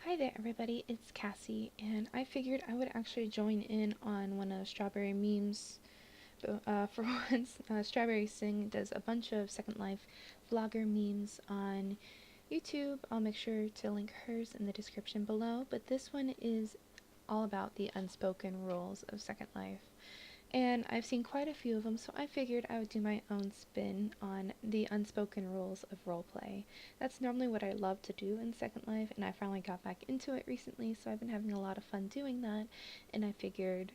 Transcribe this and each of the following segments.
Hi there, everybody. It's Cassie, and I figured I would actually join in on one of Strawberry memes. For once, Strawberry Singh does a bunch of Second Life vlogger memes on YouTube. I'll make sure to link hers in the description below, but this one is all about the unspoken rules of Second Life. And I've seen quite a few of them, so I figured I would do my own spin on the unspoken rules of roleplay. That's normally what I love to do in Second Life, and I finally got back into it recently, so I've been having a lot of fun doing that, and I figured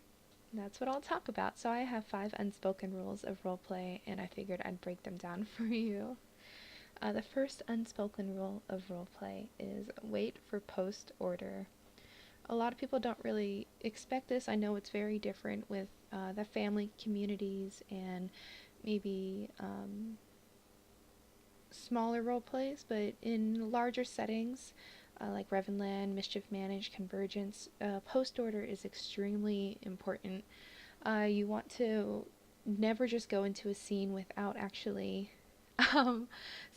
that's what I'll talk about. So I have 5 unspoken rules of roleplay, and I figured I'd break them down for you. The first unspoken rule of roleplay is wait for post order. A lot of people don't really expect this. I know it's very different with the family communities and maybe smaller role plays, but in larger settings like Revenland, Mischief Managed, Convergence, post order is extremely important. You want to never just go into a scene without actually um,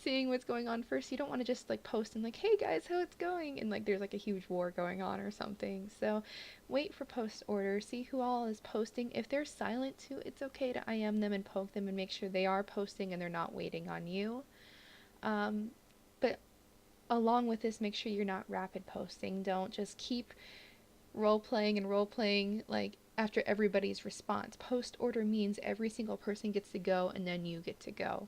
seeing what's going on first. You don't want to just like post and like, hey guys, how it's going, and like there's like a huge war going on or something. So wait for post order, see who all is posting. If they're silent too, it's okay to IM them and poke them and make sure they are posting and they're not waiting on you. But along with this, make sure you're not rapid posting. Don't just keep role playing like after everybody's response. Post order means every single person gets to go and then you get to go.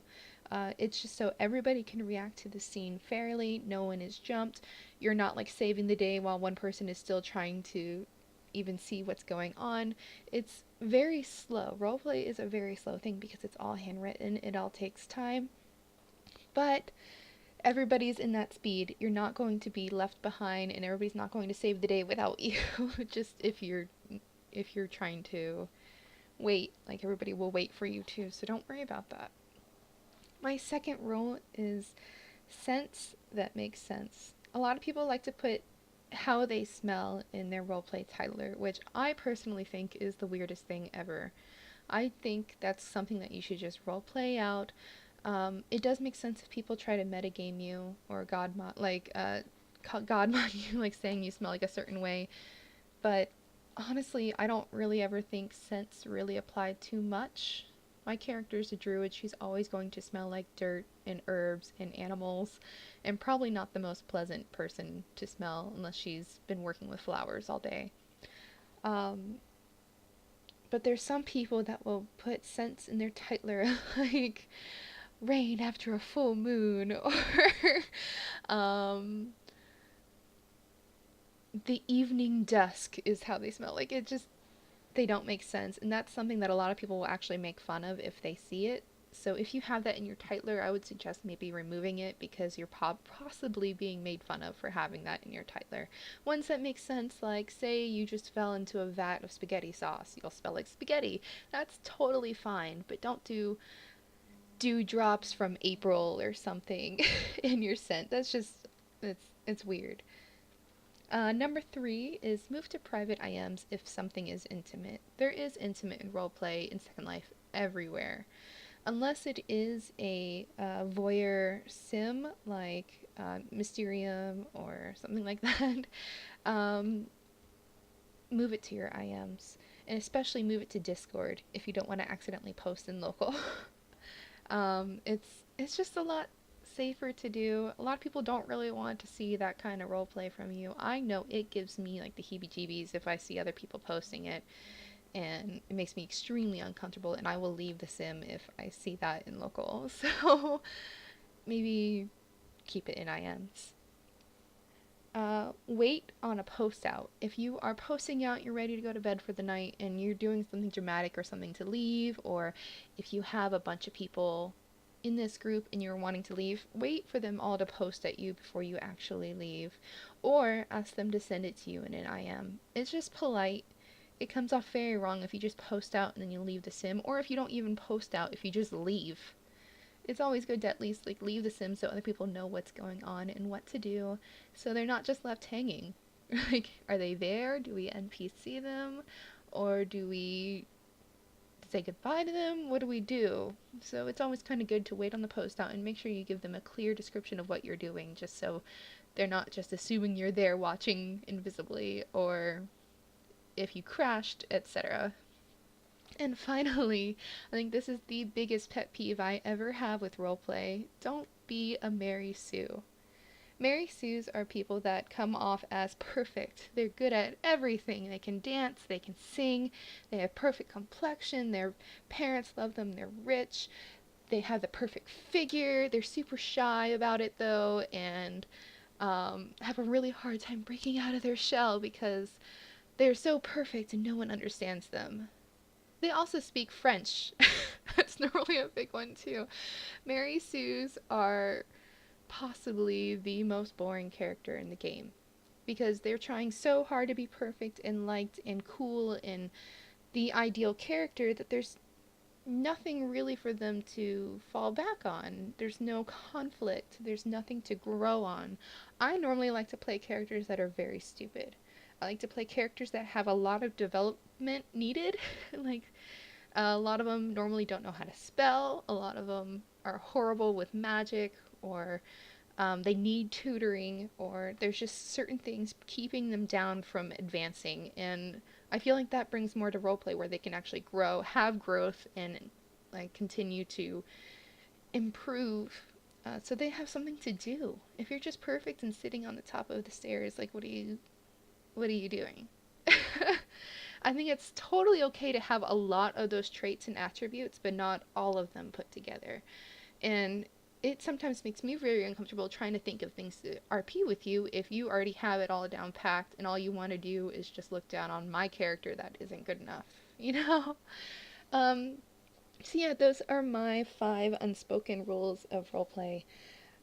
It's just so everybody can react to the scene fairly. No one is jumped. You're not like saving the day while one person is still trying to even see what's going on. It's very slow. Roleplay is a very slow thing because it's all handwritten. It all takes time. But everybody's in that speed. You're not going to be left behind and everybody's not going to save the day without you. Just if you're trying to wait, like everybody will wait for you too. So don't worry about that. My second rule is sense that makes sense. A lot of people like to put how they smell in their roleplay titler, which I personally think is the weirdest thing ever. I think that's something that you should just roleplay out. It does make sense if people try to metagame you or god mod you, like saying you smell like a certain way. But honestly, I don't really ever think scents really apply too much. My character's a druid. She's always going to smell like dirt and herbs and animals, and probably not the most pleasant person to smell unless she's been working with flowers all day. Um, but there's some people that will put scents in their titler, like rain after a full moon, or um, the evening dusk is how they smell. Like, it just, they don't make sense, and that's something that a lot of people will actually make fun of if they see it. So if you have that in your titler, I would suggest maybe removing it because you're possibly being made fun of for having that in your titler. Ones that make sense, like say you just fell into a vat of spaghetti sauce, you'll smell like spaghetti. That's totally fine, but don't do dewdrops from April or something in your scent. That's just, it's weird. Number 3 is move to private IMs if something is intimate. There is intimate in roleplay in Second Life everywhere. Unless it is a voyeur sim like Mysterium or something like that, um, move it to your IMs. And especially move it to Discord if you don't want to accidentally post in local. It's just a lot safer to do. A lot of people don't really want to see that kind of role play from you. I know it gives me like the heebie-jeebies if I see other people posting it, and it makes me extremely uncomfortable, and I will leave the sim if I see that in local. So maybe keep it in IMs. Wait on a post out. If you are posting out, you're ready to go to bed for the night, and you're doing something dramatic or something to leave, or if you have a bunch of people in this group and you're wanting to leave, wait for them all to post at you before you actually leave, or ask them to send it to you in an IM. It's just polite. It comes off very wrong if you just post out and then you leave the sim, or if you don't even post out, if you just leave. It's always good to at least like leave the sim so other people know what's going on and what to do, so they're not just left hanging. Like, are they there? Do we NPC them? Or do we say goodbye to them? What do we do? So it's always kind of good to wait on the post out and make sure you give them a clear description of what you're doing, just so They're not just assuming you're there watching invisibly or if you crashed, etc. And finally, I think this is the biggest pet peeve I ever have with roleplay. Don't be a Mary Sue. Mary Sues are people that come off as perfect. They're good at everything. They can dance, they can sing, they have perfect complexion, their parents love them, they're rich, they have the perfect figure, they're super shy about it though, and have a really hard time breaking out of their shell because they're so perfect and no one understands them. They also speak French. That's normally a big one too. Mary Sues are possibly the most boring character in the game because they're trying so hard to be perfect and liked and cool and the ideal character that there's nothing really for them to fall back on. There's no conflict. There's nothing to grow on. I normally like to play characters that are very stupid. I like to play characters that have a lot of development needed. Like, a lot of them normally don't know how to spell. A lot of them are horrible with magic, or they need tutoring, or there's just certain things keeping them down from advancing. And I feel like that brings more to roleplay where they can actually grow, have growth, and like continue to improve. So they have something to do. If you're just perfect and sitting on the top of the stairs, like what are you doing? I think it's totally okay to have a lot of those traits and attributes, but not all of them put together. And it sometimes makes me very uncomfortable trying to think of things to RP with you if you already have it all down packed and all you want to do is just look down on my character that isn't good enough, you know? Um, so yeah, those are my 5 unspoken rules of roleplay.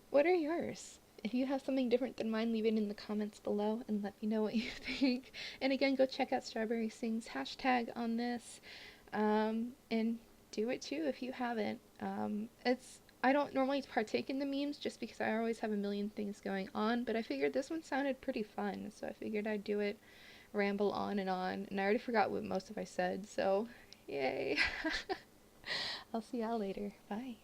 What are yours? If you have something different than mine, leave it in the comments below and let me know what you think. And again, go check out Strawberry Sing's hashtag on this. And do it too if you haven't. I don't normally partake in the memes just because I always have a million things going on, but I figured this one sounded pretty fun, so I figured I'd do it, ramble on, and I already forgot what most of I said, so yay. I'll see y'all later. Bye.